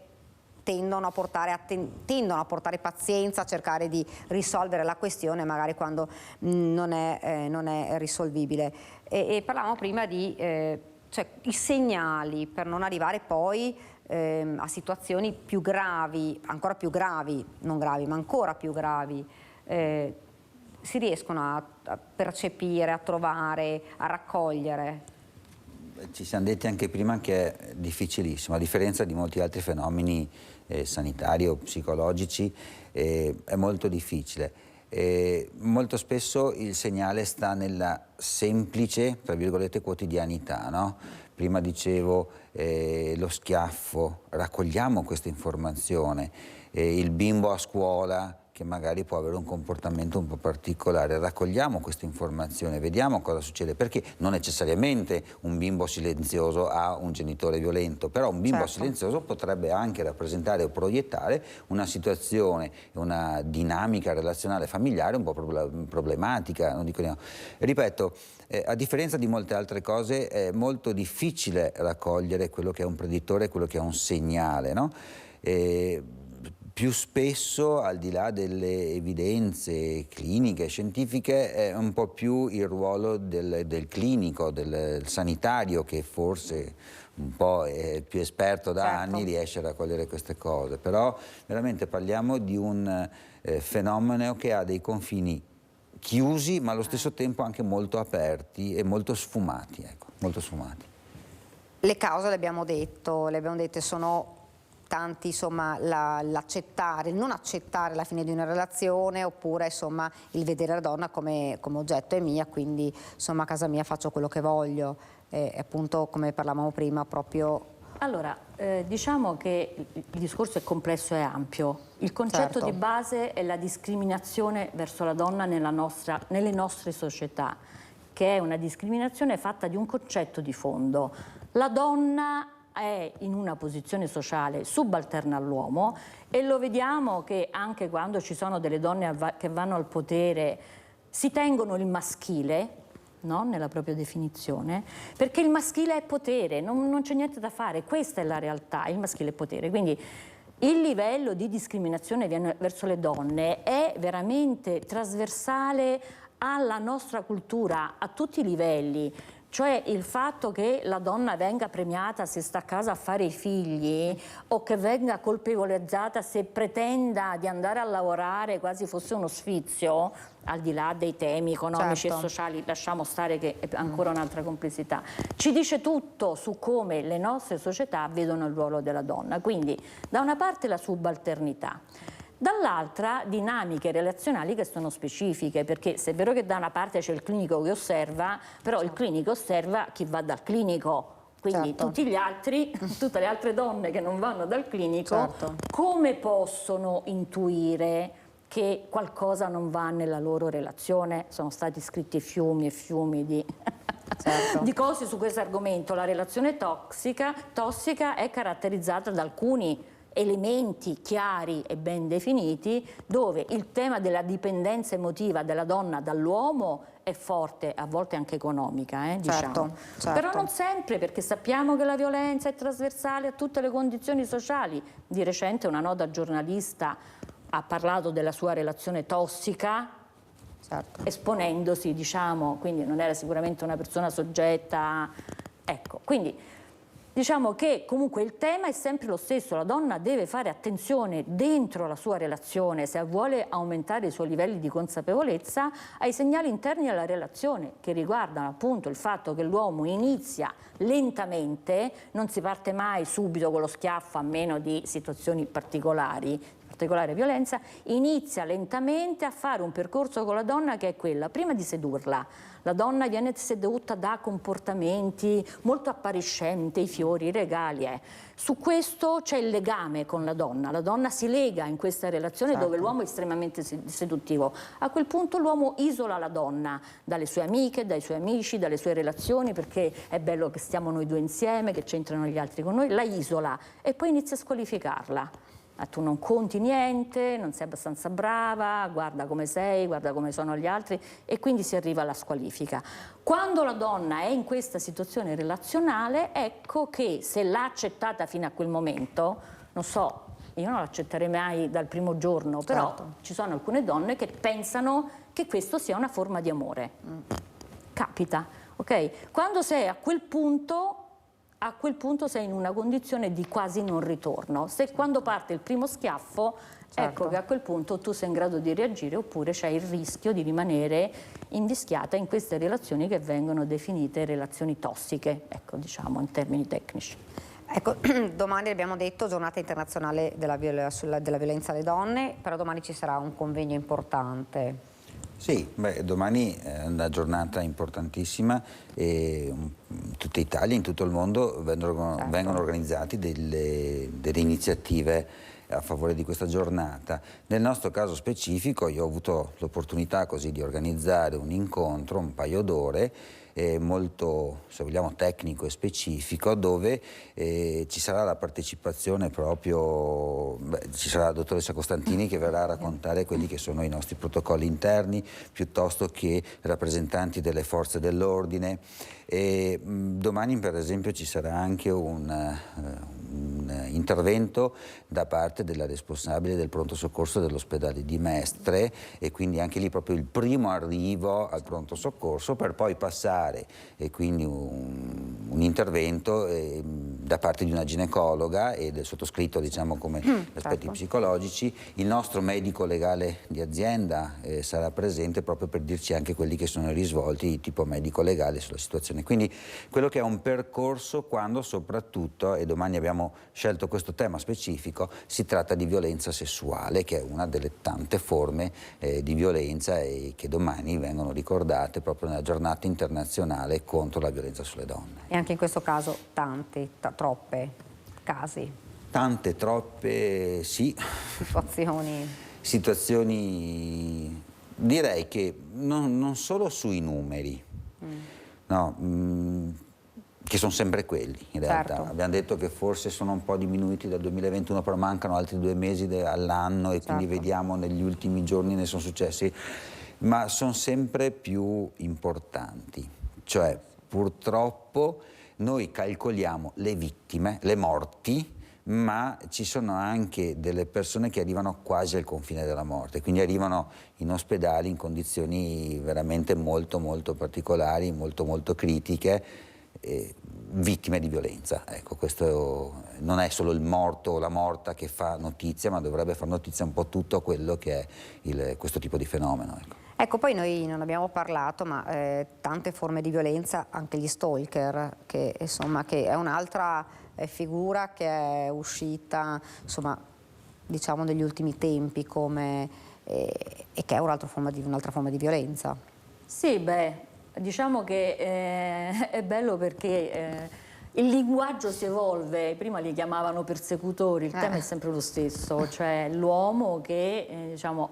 tendono a portare pazienza, a cercare di risolvere la questione magari quando non è risolvibile. E parlavamo prima di cioè, i segnali per non arrivare poi a situazioni più gravi, ancora più gravi, non gravi ma ancora più gravi. Si riescono a percepire, a trovare, a raccogliere? Ci siamo detti anche prima che è difficilissimo, a differenza di molti altri fenomeni sanitari o psicologici, è molto difficile. Molto spesso il segnale sta nella semplice, tra virgolette, quotidianità, no? Prima dicevo lo schiaffo, raccogliamo questa informazione, il bimbo a scuola che magari può avere un comportamento un po' particolare, raccogliamo questa informazione, vediamo cosa succede, perché non necessariamente un bimbo silenzioso ha un genitore violento, però un bimbo silenzioso potrebbe anche rappresentare o proiettare una situazione, una dinamica relazionale familiare un po' problematica, non dico, no. Ripeto, a differenza di molte altre cose è molto difficile raccogliere quello che è un predittore, quello che è un segnale, no? Più spesso, al di là delle evidenze cliniche, scientifiche, è un po' più il ruolo del clinico, del sanitario, che forse un po' è più esperto da anni, riesce a raccogliere queste cose. Però veramente parliamo di un fenomeno che ha dei confini chiusi, ma allo stesso tempo anche molto aperti e molto sfumati, ecco, molto sfumati. Le cause, le abbiamo dette, sono tanti, insomma, l'accettare, il non accettare la fine di una relazione, oppure insomma il vedere la donna come oggetto è mia, quindi insomma a casa mia faccio quello che voglio, appunto come parlavamo prima proprio. Allora, diciamo che il discorso è complesso e ampio. Il concetto di base è la discriminazione verso la donna nelle nostre società, che è una discriminazione fatta di un concetto di fondo. La donna è in una posizione sociale subalterna all'uomo, e lo vediamo che anche quando ci sono delle donne che vanno al potere si tengono il maschile, no? Nella propria definizione, perché il maschile è potere, non c'è niente da fare, questa è la realtà, il maschile è potere. Quindi il livello di discriminazione verso le donne è veramente trasversale alla nostra cultura a tutti i livelli. Cioè il fatto che la donna venga premiata se sta a casa a fare i figli, o che venga colpevolizzata se pretenda di andare a lavorare quasi fosse uno sfizio, al di là dei temi economici e sociali, lasciamo stare che è ancora un'altra complessità, ci dice tutto su come le nostre società vedono il ruolo della donna. Quindi da una parte la subalternità, dall'altra dinamiche relazionali che sono specifiche, perché se è vero che da una parte c'è il clinico che osserva, però il clinico osserva chi va dal clinico, quindi tutti gli altri, tutte le altre donne che non vanno dal clinico, come possono intuire che qualcosa non va nella loro relazione? Sono stati scritti fiumi e fiumi di cose su questo argomento. La relazione tossica è caratterizzata da alcuni elementi chiari e ben definiti, dove il tema della dipendenza emotiva della donna dall'uomo è forte, a volte anche economica, diciamo. Però non sempre, perché sappiamo che la violenza è trasversale a tutte le condizioni sociali. Di recente una nota giornalista ha parlato della sua relazione tossica, esponendosi, diciamo, quindi non era sicuramente una persona soggetta, ecco, quindi diciamo che comunque il tema è sempre lo stesso. La donna deve fare attenzione dentro la sua relazione, se vuole aumentare i suoi livelli di consapevolezza, ai segnali interni alla relazione, che riguardano appunto il fatto che l'uomo inizia lentamente, non si parte mai subito con lo schiaffo, a meno di situazioni particolari. particolare violenza, inizia lentamente a fare un percorso con la donna che è quella, prima di sedurla, la donna viene sedotta da comportamenti molto appariscenti, i fiori, i regali. Su questo c'è il legame con la donna si lega in questa relazione dove l'uomo è estremamente seduttivo. A quel punto l'uomo isola la donna dalle sue amiche, dai suoi amici, dalle sue relazioni, perché è bello che stiamo noi due insieme, che c'entrano gli altri con noi, la isola e poi inizia a squalificarla. Tu non conti niente, non sei abbastanza brava, guarda come sei, guarda come sono gli altri e quindi si arriva alla squalifica. Quando la donna è in questa situazione relazionale, ecco che se l'ha accettata fino a quel momento, non so, io non l'accetterei mai dal primo giorno, però ci sono alcune donne che pensano che questo sia una forma di amore. Capita, ok? Quando sei a quel punto sei in una condizione di quasi non ritorno. Se quando parte il primo schiaffo, ecco che a quel punto tu sei in grado di reagire oppure c'è il rischio di rimanere invischiata in queste relazioni che vengono definite relazioni tossiche, ecco, diciamo in termini tecnici. Ecco, domani abbiamo detto giornata internazionale della violenza alle donne, però domani ci sarà un convegno importante. Sì, domani è una giornata importantissima e in tutta Italia, in tutto il mondo vengono organizzate delle iniziative a favore di questa giornata. Nel nostro caso specifico io ho avuto l'opportunità così di organizzare un incontro, un paio d'ore, molto, se vogliamo, tecnico e specifico, dove ci sarà la partecipazione proprio, ci sarà la dottoressa Costantini che verrà a raccontare quelli che sono i nostri protocolli interni, piuttosto che rappresentanti delle forze dell'ordine. E domani per esempio ci sarà anche un intervento da parte della responsabile del pronto soccorso dell'ospedale di Mestre e quindi anche lì proprio il primo arrivo al pronto soccorso per poi passare e quindi un intervento da parte di una ginecologa e del sottoscritto, diciamo, come aspetti psicologici. Il nostro medico legale di azienda sarà presente proprio per dirci anche quelli che sono i risvolti di tipo medico legale sulla situazione. Quindi quello che è un percorso quando soprattutto, e domani abbiamo scelto questo tema specifico, si tratta di violenza sessuale, che è una delle tante forme di violenza e che domani vengono ricordate proprio nella giornata internazionale contro la violenza sulle donne. E anche in questo caso troppe casi. Tante, troppe, sì. Situazioni, direi che non solo sui numeri, no, che sono sempre quelli in realtà. Abbiamo detto che forse sono un po' diminuiti dal 2021, però mancano altri 2 mesi all'anno e quindi vediamo negli ultimi giorni ne sono successi, ma sono sempre più importanti. Cioè, purtroppo noi calcoliamo le vittime, le morti, ma ci sono anche delle persone che arrivano quasi al confine della morte, quindi arrivano in ospedali in condizioni veramente molto molto particolari, molto molto critiche, vittime di violenza. Ecco, questo non è solo il morto o la morta che fa notizia, ma dovrebbe far notizia un po' tutto quello che è questo tipo di fenomeno. Ecco, poi noi non abbiamo parlato, ma tante forme di violenza, anche gli stalker, che insomma che è un'altra figura che è uscita, insomma, diciamo negli ultimi tempi come e che è un'altra forma di violenza. Sì, beh, diciamo che è bello perché il linguaggio si evolve. Prima li chiamavano persecutori, il tema è sempre lo stesso, cioè l'uomo che diciamo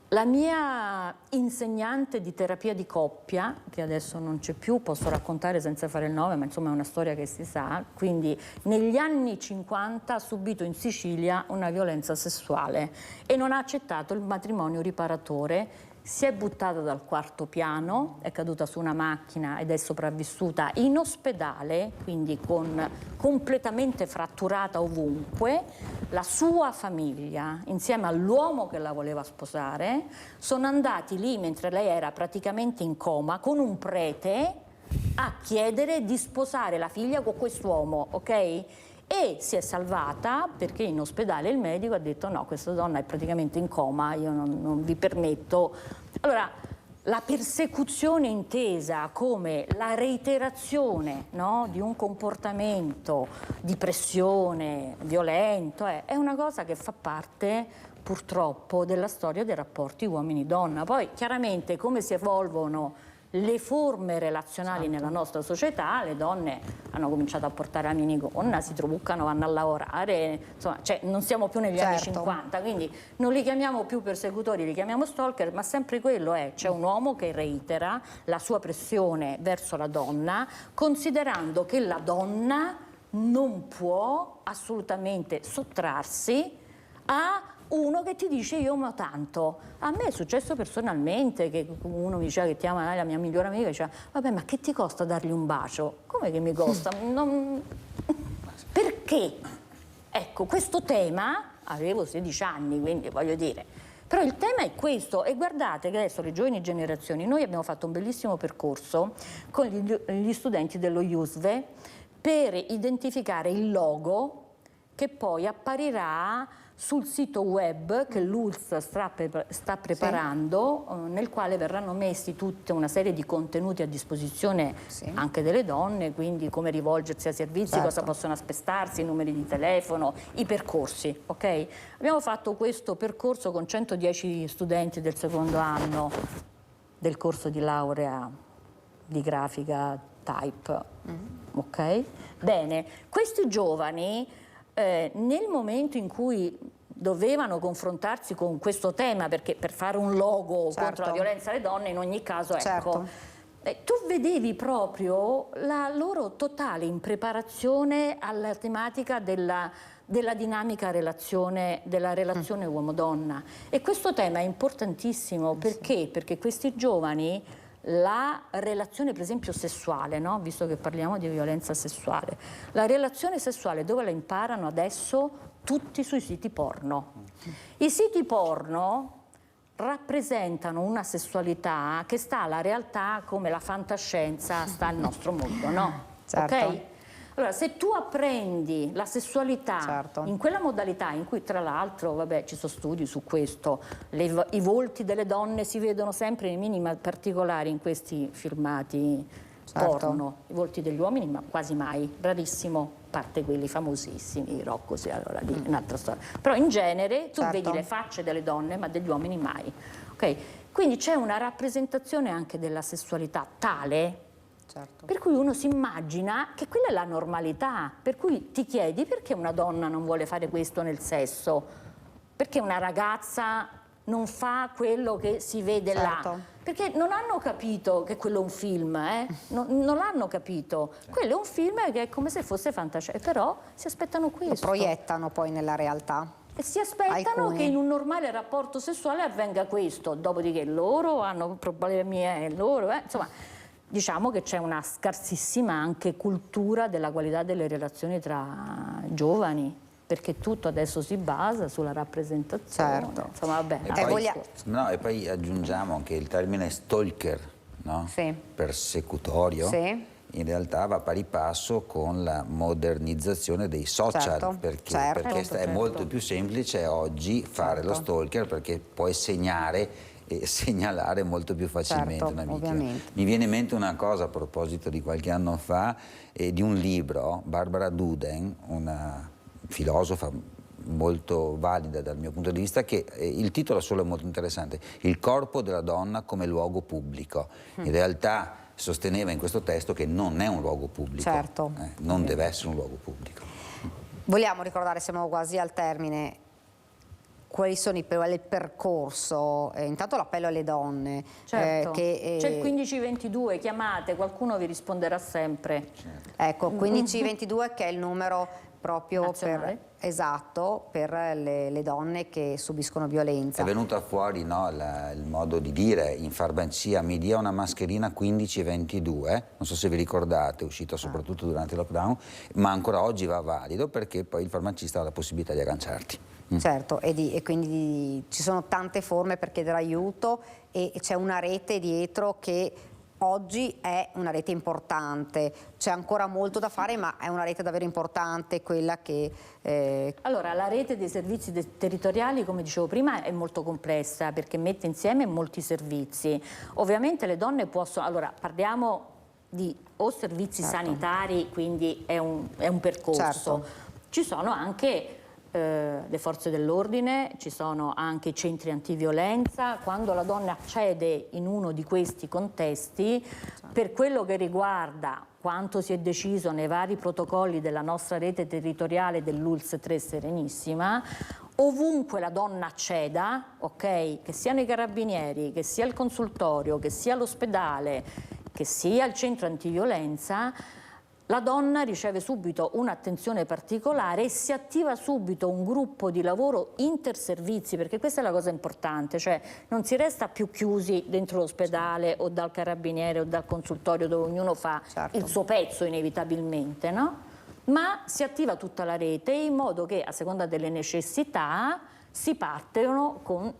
la mia insegnante di terapia di coppia, che adesso non c'è più, posso raccontare senza fare il nome, ma insomma è una storia che si sa, quindi negli anni 50 ha subito in Sicilia una violenza sessuale e non ha accettato il matrimonio riparatore. Si è buttata dal 4º piano, è caduta su una macchina ed è sopravvissuta in ospedale, quindi completamente fratturata ovunque. La sua famiglia, insieme all'uomo che la voleva sposare, sono andati lì mentre lei era praticamente in coma con un prete a chiedere di sposare la figlia con quest'uomo, ok? E si è salvata perché in ospedale il medico ha detto no, questa donna è praticamente in coma, io non vi permetto. Allora, la persecuzione intesa come la reiterazione, no, di un comportamento di pressione violento è una cosa che fa parte purtroppo della storia dei rapporti uomini-donna. Poi chiaramente come si evolvono le forme relazionali nella nostra società, le donne hanno cominciato a portare la minigonna, si truccano, vanno a lavorare, insomma, cioè non siamo più negli anni 50, quindi non li chiamiamo più persecutori, li chiamiamo stalker, ma sempre quello è, c'è un uomo che reitera la sua pressione verso la donna, considerando che la donna non può assolutamente sottrarsi a uno che ti dice io amo tanto. A me è successo personalmente che uno mi diceva che ti ama, la mia migliore amica diceva vabbè, ma che ti costa dargli un bacio? Come che mi costa? Perché? Ecco, questo tema, avevo 16 anni, quindi voglio dire, però il tema è questo, e guardate che adesso le giovani generazioni, noi abbiamo fatto un bellissimo percorso con gli studenti dello IUSVE per identificare il logo che poi apparirà sul sito web che l'ULSS sta preparando, nel quale verranno messi tutta una serie di contenuti a disposizione anche delle donne, quindi come rivolgersi ai servizi, cosa possono aspettarsi, i numeri di telefono, i percorsi. Okay? Abbiamo fatto questo percorso con 110 studenti del secondo anno del corso di laurea di grafica type. Ok? Bene, questi giovani nel momento in cui dovevano confrontarsi con questo tema, perché per fare un logo contro la violenza alle donne in ogni caso, ecco, tu vedevi proprio la loro totale impreparazione alla tematica della dinamica relazione, della relazione uomo-donna. E questo tema è importantissimo perché? Perché questi giovani la relazione per esempio sessuale, no? Visto che parliamo di violenza sessuale, la relazione sessuale dove la imparano adesso? Tutti sui siti porno. I siti porno rappresentano una sessualità che sta alla realtà come la fantascienza sta al nostro mondo, no? Ok? Allora, se tu apprendi la sessualità in quella modalità in cui tra l'altro, vabbè, ci sono studi su questo, i volti delle donne si vedono sempre nei minimi particolari in questi filmati porno, i volti degli uomini ma quasi mai, rarissimo, a parte quelli famosissimi, Rocco, allora lì è un'altra storia. Però in genere tu vedi le facce delle donne ma degli uomini mai. Okay? Quindi c'è una rappresentazione anche della sessualità tale per cui uno si immagina che quella è la normalità, per cui ti chiedi perché una donna non vuole fare questo nel sesso, perché una ragazza non fa quello che si vede là, perché non hanno capito che quello è un film, non l'hanno capito, quello è un film che è come se fosse fantascienza, però si aspettano questo. Lo proiettano poi nella realtà. E si aspettano che in un normale rapporto sessuale avvenga questo, dopodiché loro hanno problemi, insomma. Diciamo che c'è una scarsissima anche cultura della qualità delle relazioni tra giovani, perché tutto adesso si basa sulla rappresentazione. Insomma, vabbè. E poi aggiungiamo che il termine stalker, no? Persecutorio, in realtà va pari passo con la modernizzazione dei social, perché è molto più semplice oggi fare lo stalker, perché puoi segnare e segnalare molto più facilmente una vittima. Mi viene in mente una cosa a proposito di qualche anno fa, di un libro, Barbara Duden, una filosofa molto valida dal mio punto di vista, che il titolo solo è molto interessante, Il corpo della donna come luogo pubblico. In realtà sosteneva in questo testo che non è un luogo pubblico, non deve essere un luogo pubblico. Vogliamo ricordare, siamo quasi al termine, quali sono il percorso, intanto l'appello alle donne. C'è il 1522, chiamate, qualcuno vi risponderà sempre. Ecco, 1522 che è il numero proprio per le donne che subiscono violenza. È venuta fuori il modo di dire in farmacia: mi dia una mascherina 1522, non so se vi ricordate, è uscito soprattutto durante il lockdown, ma ancora oggi va valido perché poi il farmacista ha la possibilità di agganciarti. Certo, e quindi ci sono tante forme per chiedere aiuto e c'è una rete dietro che oggi è una rete importante, c'è ancora molto da fare, ma è una rete davvero importante quella che... Allora, la rete dei servizi territoriali, come dicevo prima, è molto complessa perché mette insieme molti servizi. Ovviamente le donne possono... Allora, parliamo di o servizi sanitari, quindi è un percorso. Certo. Ci sono anche le forze dell'ordine, ci sono anche i centri antiviolenza. Quando la donna accede in uno di questi contesti, per quello che riguarda quanto si è deciso nei vari protocolli della nostra rete territoriale dell'ULSS 3 Serenissima, ovunque la donna acceda, ok, che siano i carabinieri, che sia il consultorio, che sia l'ospedale, che sia il centro antiviolenza, la donna riceve subito un'attenzione particolare e si attiva subito un gruppo di lavoro interservizi, perché questa è la cosa importante, cioè non si resta più chiusi dentro l'ospedale o dal carabiniere o dal consultorio dove ognuno fa il suo pezzo inevitabilmente, no? Ma si attiva tutta la rete in modo che a seconda delle necessità si partono con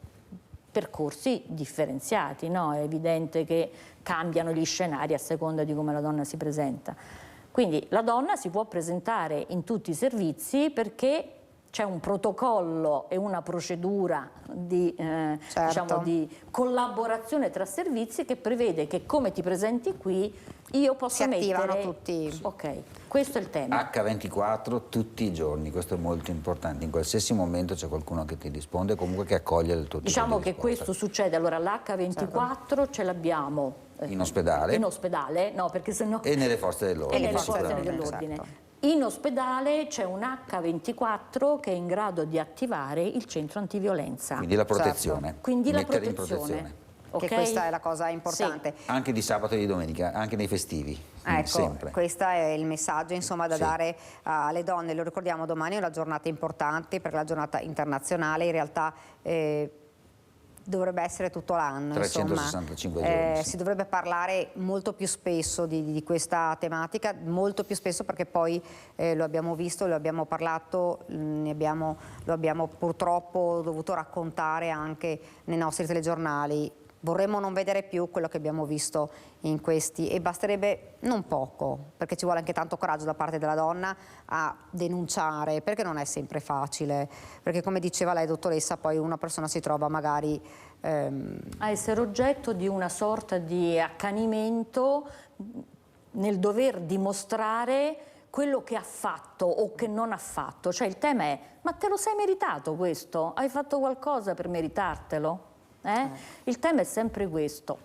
percorsi differenziati, no? È evidente che cambiano gli scenari a seconda di come la donna si presenta. Quindi la donna si può presentare in tutti i servizi perché c'è un protocollo e una procedura di, diciamo, di collaborazione tra servizi che prevede che come ti presenti qui io posso si attivano mettere... tutti. Ok, questo è il tema. H24 tutti i giorni, questo è molto importante, in qualsiasi momento c'è qualcuno che ti risponde, comunque che accoglie il tuo tipo Diciamo di che risposta. questo succede, allora l'H24 ce l'abbiamo In ospedale? in ospedale, no, perché sennò... E nelle forze dell'ordine. E nelle forze sicuramente. dell'ordine. Esatto. In ospedale c'è un H24 che è in grado di attivare il centro antiviolenza. Quindi la protezione. Certo. Quindi la Mettere in protezione. protezione. Ok? Che questa è la cosa importante. Sì. Anche di sabato e di domenica, anche nei festivi. Ecco, sempre. questo è il messaggio insomma, da Sì. dare alle donne. Lo ricordiamo, domani è una giornata importante per la giornata internazionale, in realtà dovrebbe essere tutto l'anno. 365 giorni. Sì. Si dovrebbe parlare molto più spesso di questa tematica, molto più spesso perché poi lo abbiamo visto, lo abbiamo parlato, lo abbiamo purtroppo dovuto raccontare anche nei nostri telegiornali. Vorremmo non vedere più quello che abbiamo visto in questi, e basterebbe non poco, perché ci vuole anche tanto coraggio da parte della donna a denunciare, perché non è sempre facile, perché come diceva lei dottoressa, poi una persona si trova magari a essere oggetto di una sorta di accanimento nel dover dimostrare quello che ha fatto o che non ha fatto. Cioè il tema è: ma te lo sei meritato questo? Hai fatto qualcosa per meritartelo? Il tema è sempre questo,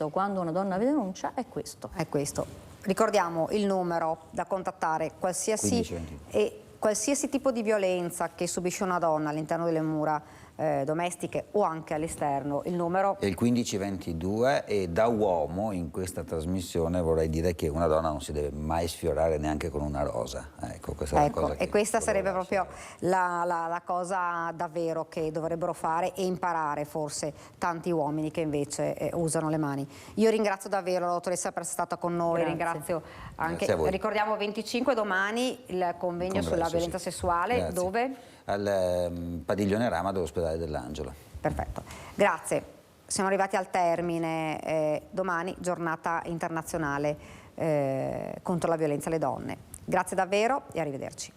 quando una donna vi denuncia è questo. È questo. Ricordiamo il numero da contattare, qualsiasi tipo di violenza che subisce una donna all'interno delle mura domestiche o anche all'esterno, il numero È il 1522, e da uomo in questa trasmissione vorrei dire che una donna non si deve mai sfiorare neanche con una rosa. Ecco, questa è la cosa che e questa sarebbe volevo proprio la cosa davvero che dovrebbero fare e imparare forse tanti uomini che invece usano le mani. Io ringrazio davvero la dottoressa per essere stata con noi, Grazie. ringrazio anche, Grazie a voi. ricordiamo 25 domani il convegno sulla violenza sessuale, Grazie. dove? Al padiglione Rama dell'ospedale dell'Angelo. Perfetto, grazie. Siamo arrivati al termine, domani giornata internazionale contro la violenza alle donne. Grazie davvero e arrivederci.